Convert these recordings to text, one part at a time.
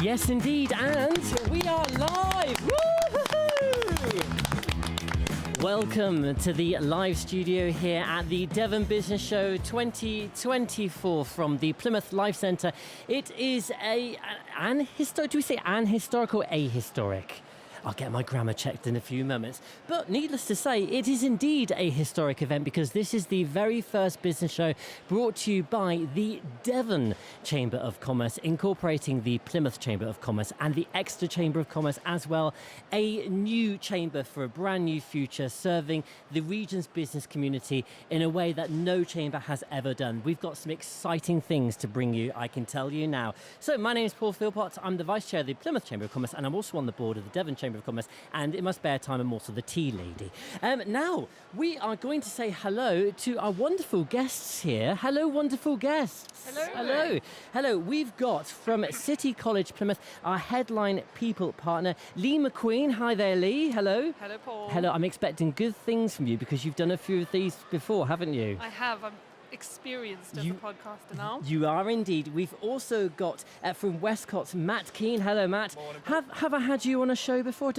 Yes, indeed, and we are live! Woo-hoo-hoo! Welcome to the live studio here at the Devon Business Show 2024 from the Plymouth Life Centre. It is an historical, ahistoric? I'll get my grammar checked in a few moments. But needless to say, it is indeed a historic event because this is the very first business show brought to you by the Devon Chamber of Commerce, incorporating the Plymouth Chamber of Commerce and the Exeter Chamber of Commerce as well. A new chamber for a brand new future, serving the region's business community in a way that no chamber has ever done. We've got some exciting things to bring you, I can tell you now. So my name is Paul Philpott. I'm the Vice Chair of the Plymouth Chamber of Commerce, and I'm also on the board of the Devon Chamber of Commerce, and it must bear time I'm also the tea lady. Now, we are going to say hello to our wonderful guests here. Hello, wonderful guests. Hello. Hello. Hello. We've got from City College Plymouth our headline people partner, Lee McQueen. Hi there, Lee. Hello. Hello, Paul. Hello. I'm expecting good things from you because you've done a few of these before, haven't you? I have. I'm experienced as a podcaster now. You are indeed. We've also got from Westcotts, Matt Keane. Hello, Matt. Morning. Have I had you on a show before?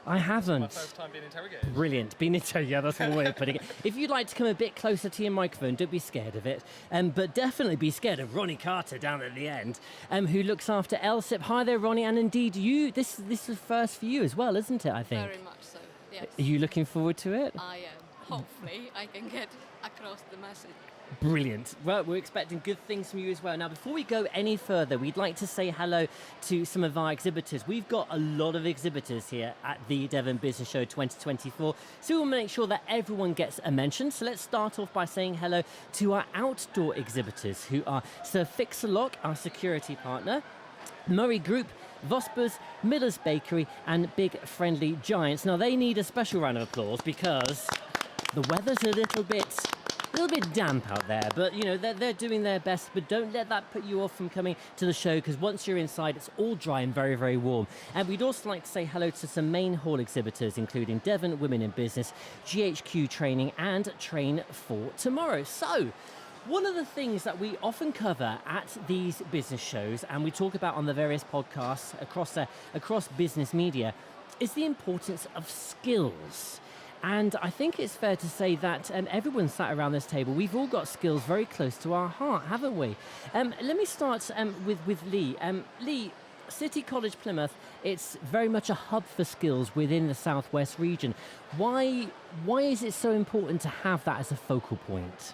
I haven't. It's my first time being interrogated. Brilliant. Being interrogated. Yeah, that's one way of putting it. If you'd like to come a bit closer to your microphone, don't be scared of it. But definitely be scared of Ronnie Carter down at the end, who looks after LSIP. Hi there, Ronnie. And indeed, you. This is first for you as well, isn't it? I think. Very much so. Yes. Are you looking forward to it? I am. Hopefully, I can get across the message. Brilliant. Well, we're expecting good things from you as well. Now, before we go any further, we'd like to say hello to some of our exhibitors. We've got a lot of exhibitors here at the Devon Business Show 2024, so we'll make sure that everyone gets a mention. So let's start off by saying hello to our outdoor exhibitors, who are Sir Fix-A-Lock, our security partner, Murray Group, Vosper's, Miller's Bakery, and Big Friendly Giants. Now, they need a special round of applause because the weather's a little bit damp out there, but you know they're doing their best. But don't let that put you off from coming to the show, because once you're inside, it's all dry and very, very warm. And we'd also like to say hello to some main hall exhibitors, including Devon Women in Business, GHQ Training, and Train for Tomorrow. So, one of the things that we often cover at these business shows, and we talk about on the various podcasts across business media, is the importance of skills. And I think it's fair to say that everyone sat around this table, we've all got skills very close to our heart, haven't we? Let me start with Lee. Lee, City College Plymouth, it's very much a hub for skills within the southwest region. Why is it so important to have that as a focal point?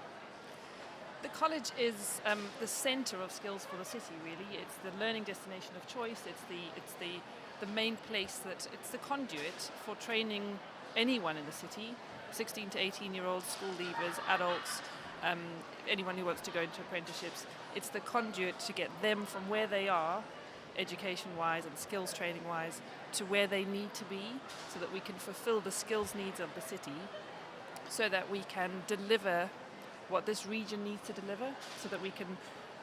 The college is the centre of skills for the city, really. It's the learning destination of choice. It's the main place it's the conduit for training anyone in the city, 16 to 18-year-olds, school leavers, adults, anyone who wants to go into apprenticeships. It's the conduit to get them from where they are, education-wise and skills training-wise, to where they need to be, so that we can fulfil the skills needs of the city, so that we can deliver what this region needs to deliver, so that we can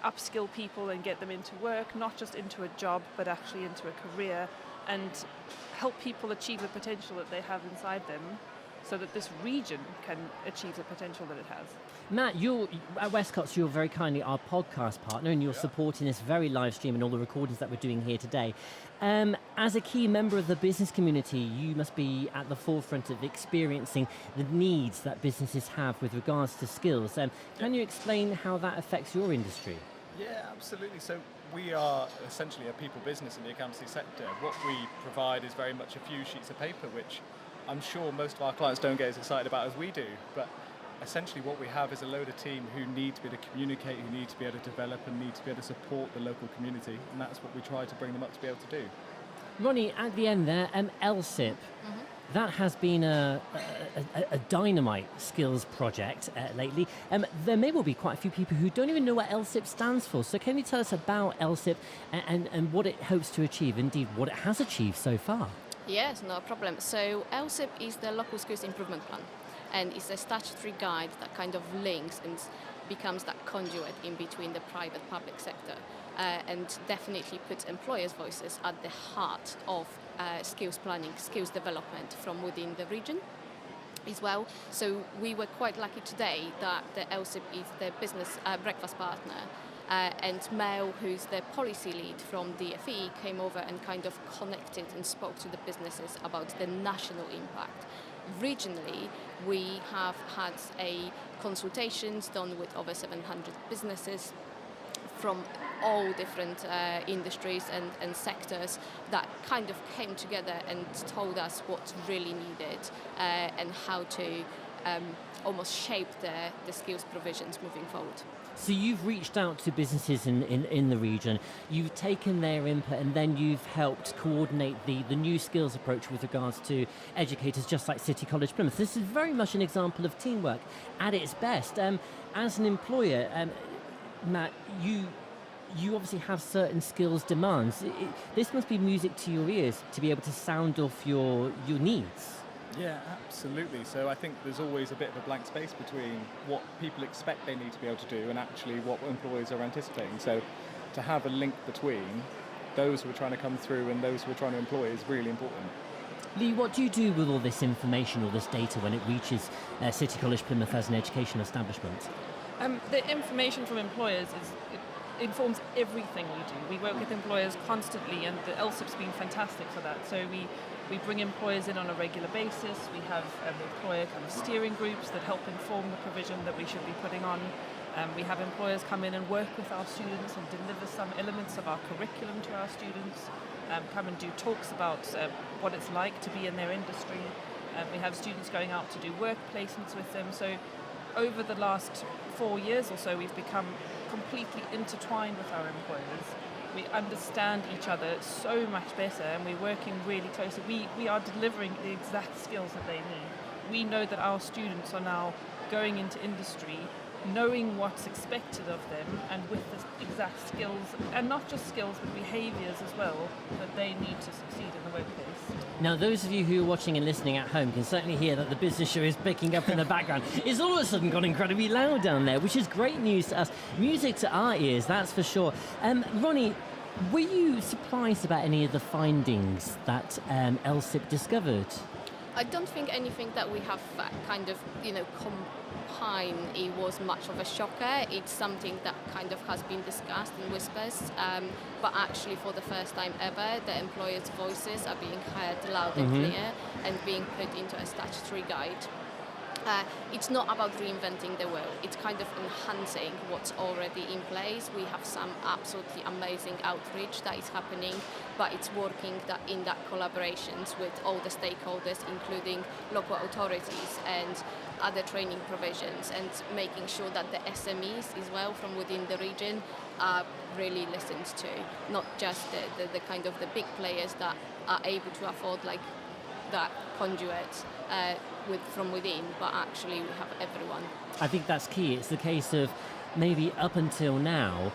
upskill people and get them into work, not just into a job, but actually into a career, and help people achieve the potential that they have inside them, so that this region can achieve the potential that it has. Matt, you're at Westcotts, you're very kindly our podcast partner, and you're supporting this very live stream and all the recordings that we're doing here today. As a key member of the business community, you must be at the forefront of experiencing the needs that businesses have with regards to skills. Can you explain how that affects your industry? Yeah, absolutely. So we are essentially a people business in the accountancy sector. What we provide is very much a few sheets of paper, which I'm sure most of our clients don't get as excited about as we do. But essentially what we have is a load of team who need to be able to communicate, who need to be able to develop, and need to be able to support the local community. And that's what we try to bring them up to be able to do. Ronnie, at the end there, LSIP. Mm-hmm. That has been a dynamite skills project lately. There may well be quite a few people who don't even know what LSIP stands for. So can you tell us about LSIP and what it hopes to achieve, indeed what it has achieved so far? Yes, no problem. So LSIP is the Local Skills Improvement Plan, and it's a statutory guide that kind of links and becomes that conduit in between the private-public sector, and definitely puts employers' voices at the heart of skills planning, skills development from within the region as well. So we were quite lucky today that the LSIP is the business breakfast partner And Mel, who's the policy lead from DFE, came over and kind of connected and spoke to the businesses about the national impact. Regionally, we have had consultations done with over 700 businesses from all different industries and sectors that kind of came together and told us what's really needed and how to almost shape the skills provisions moving forward. So you've reached out to businesses in the region, you've taken their input, and then you've helped coordinate the new skills approach with regards to educators just like City College Plymouth. This is very much an example of teamwork at its best. As an employer, Matt, you obviously have certain skills demands. This must be music to your ears to be able to sound off your needs. Yeah, absolutely. So I think there's always a bit of a blank space between what people expect they need to be able to do and actually what employers are anticipating. So to have a link between those who are trying to come through and those who are trying to employ is really important. Lee, what do you do with all this information, all this data, when it reaches City College Plymouth as an educational establishment? The information from employers informs everything we do. We work with employers constantly, and the LSIP's been fantastic for that. So we bring employers in on a regular basis. We have employer kind of steering groups that help inform the provision that we should be putting on. We have employers come in and work with our students and deliver some elements of our curriculum to our students, come and do talks about what it's like to be in their industry. We have students going out to do work placements with them. So over the last 4 years or so, we've become completely intertwined with our employers. We understand each other so much better, and we're working really closely. We are delivering the exact skills that they need. We know that our students are now going into industry knowing what's expected of them, and with the exact skills, and not just skills but behaviours as well, that they need to succeed in the workplace. Now, those of you who are watching and listening at home can certainly hear that the business show is picking up in the background. It's all of a sudden got incredibly loud down there, which is great news to us. Music to our ears, that's for sure. Ronnie, were you surprised about any of the findings that LSIP discovered? I don't think anything that we have kind of, combined, it was much of a shocker. It's something that kind of has been discussed in whispers, but actually for the first time ever, the employers' voices are being heard loud and clear and being put into a statutory guide. It's not about reinventing the wheel, it's kind of enhancing what's already in place. We have some absolutely amazing outreach that is happening, but it's working in that collaborations with all the stakeholders, including local authorities and other training provisions, and making sure that the SMEs as well from within the region are really listened to, not just the kind of the big players that are able to afford like that conduit from within, but actually we have everyone. I think that's key. It's the case of maybe up until now,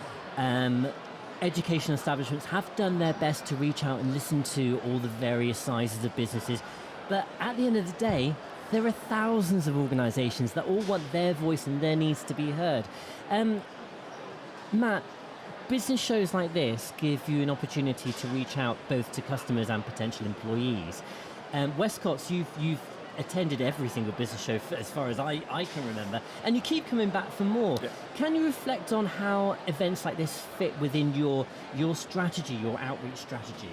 education establishments have done their best to reach out and listen to all the various sizes of businesses, but at the end of the day, there are thousands of organisations that all want their voice and their needs to be heard. Matt, business shows like this give you an opportunity to reach out both to customers and potential employees. Westcotts, you've attended every single business show as far as I can remember, and you keep coming back for more. Yeah. Can you reflect on how events like this fit within your strategy, your outreach strategy?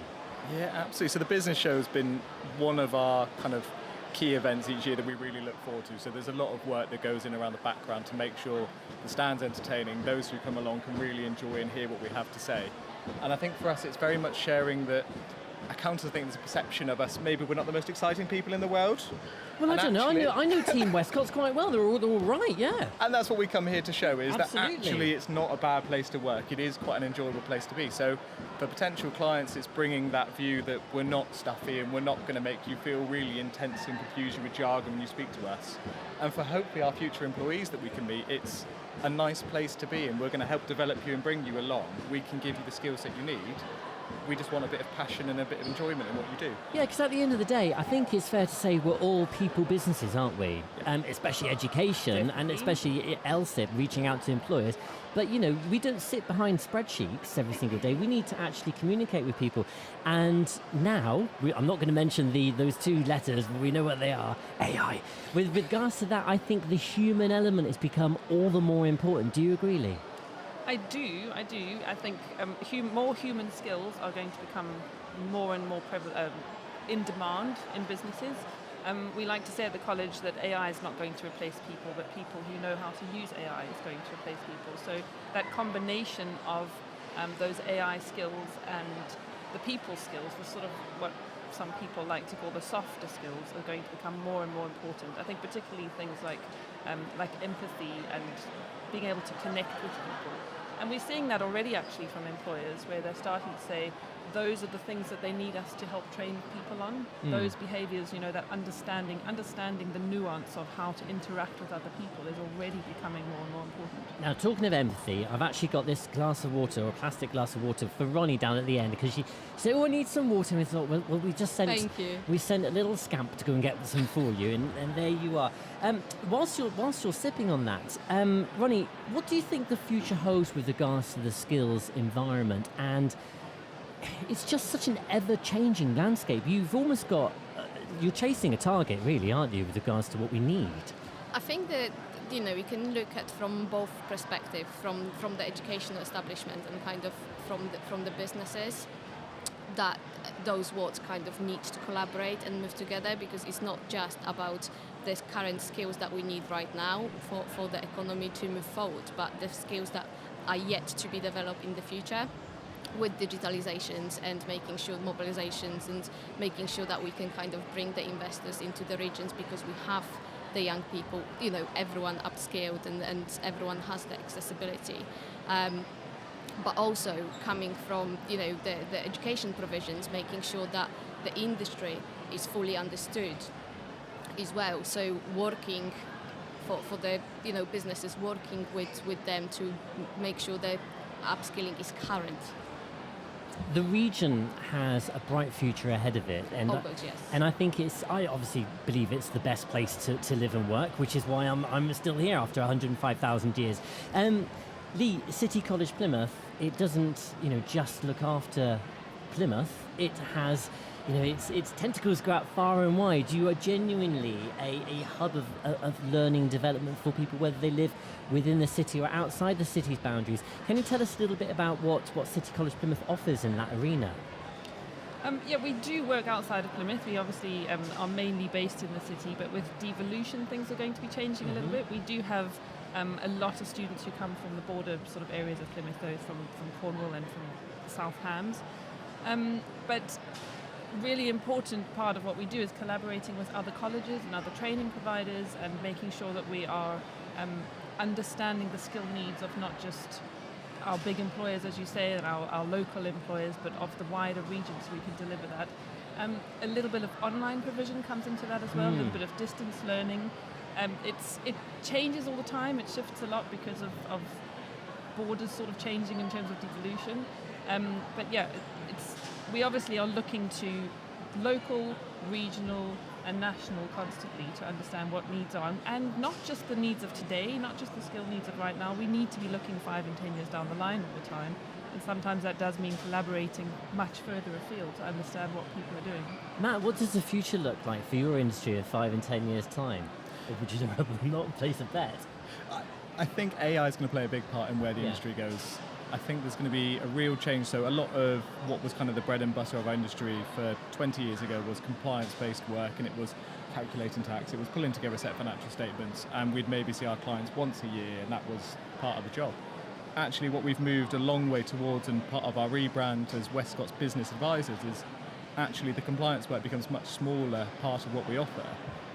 Yeah, absolutely. So the business show has been one of our kind of key events each year that we really look forward to. So there's a lot of work that goes in around the background to make sure the stand's entertaining, those who come along can really enjoy and hear what we have to say. And I think for us it's very much sharing that I counter think there's a perception of us, maybe we're not the most exciting people in the world. Well, and I don't know. I know Team Westcotts quite well. They're all right, yeah. And that's what we come here to show, is Absolutely. That actually it's not a bad place to work. It is quite an enjoyable place to be. So for potential clients, it's bringing that view that we're not stuffy and we're not going to make you feel really intense and confuse you with jargon when you speak to us. And for hopefully our future employees that we can meet, it's a nice place to be, and we're going to help develop you and bring you along. We can give you the skills that you need. We just want a bit of passion and a bit of enjoyment in what you do. Yeah, because at the end of the day, I think it's fair to say we're all people businesses, aren't we? Especially education. Definitely. And especially LSIP, reaching out to employers. But, we don't sit behind spreadsheets every single day. We need to actually communicate with people. And now, I'm not going to mention those two letters, but we know what they are, AI. With regards to that, I think the human element has become all the more important. Do you agree, Lee? I do. I think more human skills are going to become more and more in demand in businesses. We like to say at the college that AI is not going to replace people, but people who know how to use AI is going to replace people. So that combination of those AI skills and the people skills, the sort of what some people like to call the softer skills, are going to become more and more important. I think particularly things like empathy and being able to connect with people. And we're seeing that already actually from employers, where they're starting to say those are the things that they need us to help train people on. Those behaviours, that understanding the nuance of how to interact with other people is already becoming more and more important. Now, talking of empathy, I've actually got this glass of water, or a plastic glass of water, for Ronnie down at the end, because she said, "Oh, I need some water." And we thought, well, we just sent. Thank you. We sent a little scamp to go and get some for you, and there you are. Whilst you're sipping on that, Ronnie, what do you think the future holds with regards to the skills environment? And it's just such an ever-changing landscape. You've almost got, you're chasing a target, really, aren't you, with regards to what we need? I think that we can look at from both perspectives, from the educational establishment and kind of from the businesses, that those words kind of need to collaborate and move together, because it's not just about the current skills that we need right now for the economy to move forward, but the skills that are yet to be developed in the future, with digitalizations and making sure mobilizations and making sure that we can kind of bring the investors into the regions, because we have the young people, everyone upskilled and everyone has the accessibility. But also coming from, the education provisions, making sure that the industry is fully understood as well. So working for the, businesses, working with them to make sure that upskilling is current. The region has a bright future ahead of it, and Yes. and I think I obviously believe it's the best place to live and work, which is why I'm still here after 105,000 years. Lee, City College Plymouth, it doesn't just look after Plymouth. It has its tentacles go out far and wide. You are genuinely a hub of learning and development for people, whether they live within the city or outside the city's boundaries. Can you tell us a little bit about what City College Plymouth offers in that arena? We do work outside of Plymouth. We obviously are mainly based in the city, but with devolution, things are going to be changing a little bit. We do have a lot of students who come from the border sort of areas of Plymouth, though, from Cornwall and from South Hams. But really important part of what we do is collaborating with other colleges and other training providers, and making sure that we are understanding the skill needs of not just our big employers, as you say, and our local employers, but of the wider region, so we can deliver that. A little bit of online provision comes into that as well, a little bit of distance learning. It changes all the time, it shifts a lot because of borders sort of changing in terms of devolution. We obviously are looking to local, regional and national constantly to understand what needs are, and not just the needs of today, not just the skill needs of right now. We need to be looking 5 and 10 years down the line all the time, and sometimes that does mean collaborating much further afield to understand what people are doing. Matt, what does the future look like for your industry in 5 and 10 years' time? Or would you rather not place a bet? I think AI is going to play a big part in where the industry goes. I think there's going to be a real change. So a lot of what was kind of the bread and butter of our industry for 20 years ago was compliance-based work, and it was calculating tax, it was pulling together a set of financial statements, and we'd maybe see our clients once a year, and that was part of the job. Actually, what we've moved a long way towards, and part of our rebrand as Westcotts Business Advisors, is actually the compliance work becomes a much smaller part of what we offer,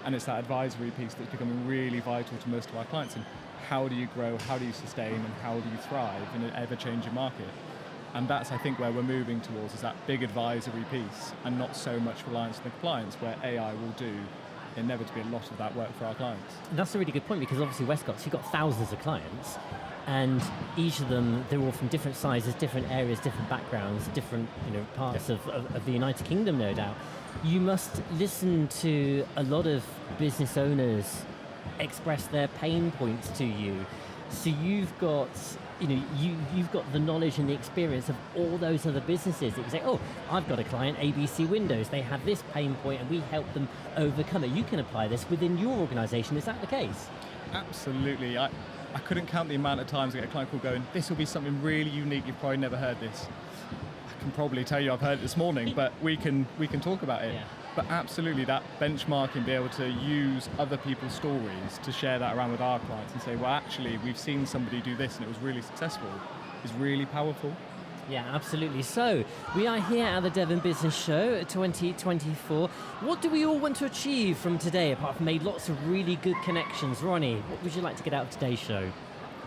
and it's that advisory piece that's becoming really vital to most of our clients. And how do you grow, how do you sustain, and how do you thrive in an ever-changing market? And that's, I think, where we're moving towards, is that big advisory piece, and not so much reliance on the compliance, where AI will do inevitably a lot of that work for our clients. And that's a really good point, because obviously Westcotts, you've got thousands of clients, and each of them, they're all from different sizes, different areas, different backgrounds, different parts of the United Kingdom, no doubt. You must listen to a lot of business owners express their pain points to you. So you've got you've got the knowledge and the experience of all those other businesses. You can say, oh, I've got a client, ABC Windows, they have this pain point and we help them overcome it. You can apply this within your organisation. Is that the case? Absolutely. I couldn't count the amount of times I get a client call going, this will be something really unique, you've probably never heard this. I can probably tell you I've heard it this morning, but we can talk about it. Yeah. But absolutely, that benchmarking, be able to use other people's stories to share that around with our clients and say, well, actually, we've seen somebody do this and it was really successful, is really powerful. Yeah, absolutely. So, we are here at the Devon Business Show 2024. What do we all want to achieve from today, apart from made lots of really good connections? Ronnie, what would you like to get out of today's show?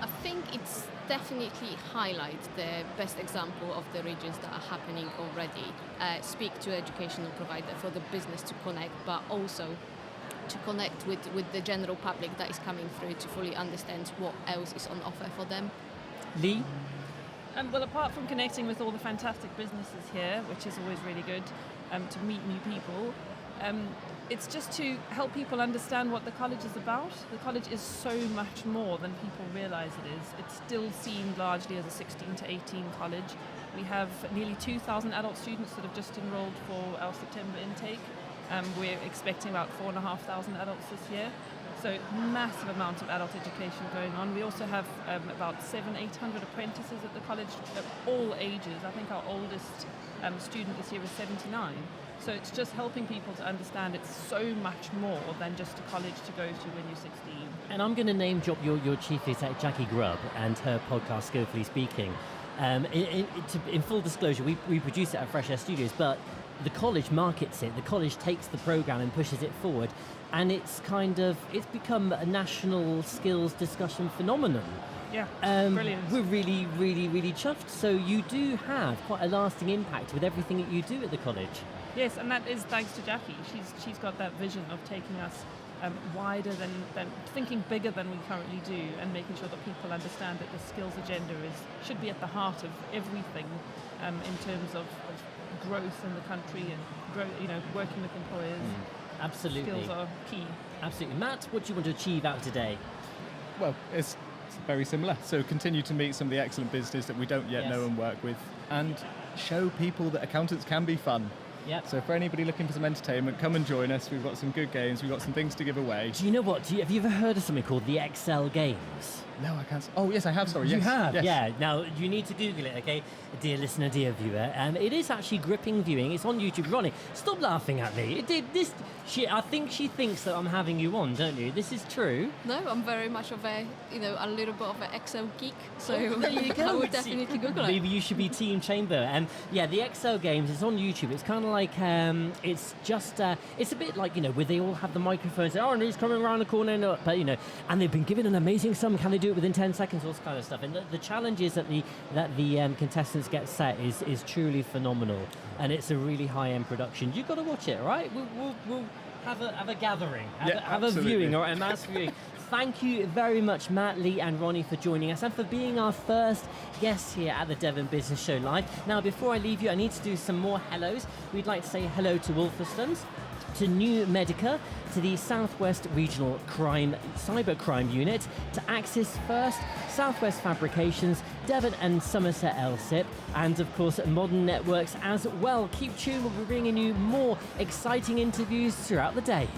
I think it's definitely highlight the best example of the regions that are happening already. Speak to educational provider for the business to connect, but also to connect with the general public that is coming through to fully understand what else is on offer for them. Lee? Well, apart from connecting with all the fantastic businesses here, which is always really good, to meet new people, it's just to help people understand what the college is about. The college is so much more than people realise it is. It's still seen largely as a 16 to 18 college. We have nearly 2,000 adult students that have just enrolled for our September intake. We're expecting about 4,500 adults this year. So massive amount of adult education going on. We also have about 800 apprentices at the college of all ages. I think our oldest student this year is 79. So it's just helping people to understand it's so much more than just a college to go to when you're 16. And I'm going to name drop your chief exec, Jackie Grubb, and her podcast, Skillfully Speaking. In full disclosure, we produce it at Fresh Air Studios, but the college markets it. The college takes the program and pushes it forward, and it's become a national skills discussion phenomenon. Yeah, brilliant. We're really, really, really chuffed. So you do have quite a lasting impact with everything that you do at the college. Yes, and that is thanks to Jackie. She's got that vision of taking us wider than thinking bigger than we currently do, and making sure that people understand that the skills agenda should be at the heart of everything in terms of growth in the country and working with employers. Absolutely. Skills are key. Absolutely. Matt, what do you want to achieve out of today? Well, it's very similar. So continue to meet some of the excellent businesses that we don't yet Yes. know and work with, and show people that accountants can be fun. Yep. So for anybody looking for some entertainment, come and join us. We've got some good games. We've got some things to give away. Do you know what? Have you ever heard of something called the Excel Games? No, I can't. Oh, yes, I have. Sorry. You yes. have? Yes. Yeah. Now, you need to Google it, okay? Dear listener, dear viewer. It is actually gripping viewing. It's on YouTube. Ronnie, stop laughing at me. I think she thinks that I'm having you on, don't you? This is true. No, I'm very much of a little bit of an Excel geek, so There you go. I would definitely Google it. Maybe you should be Team Chamber. Yeah, the Excel Games, it's on YouTube. It's kind of like, it's a bit like, where they all have the microphones. And he's coming around the corner, but, and they've been given an amazing sum. Can they do it within 10 seconds? All this kind of stuff. And the challenges that the contestants get set is truly phenomenal. And it's a really high-end production. You've got to watch it, right? We'll have a gathering, have a viewing, or a mass viewing. Thank you very much, Matt, Lee and Ronnie, for joining us and for being our first guests here at the Devon Business Show Live. Now, before I leave you, I need to do some more hellos. We'd like to say hello to Wolferston's, to New Medica, to the Southwest Regional Cybercrime Unit, to Axis First, Southwest Fabrications, Devon and Somerset LSIP, and of course Modern Networks as well. Keep tuned, we'll be bringing you more exciting interviews throughout the day.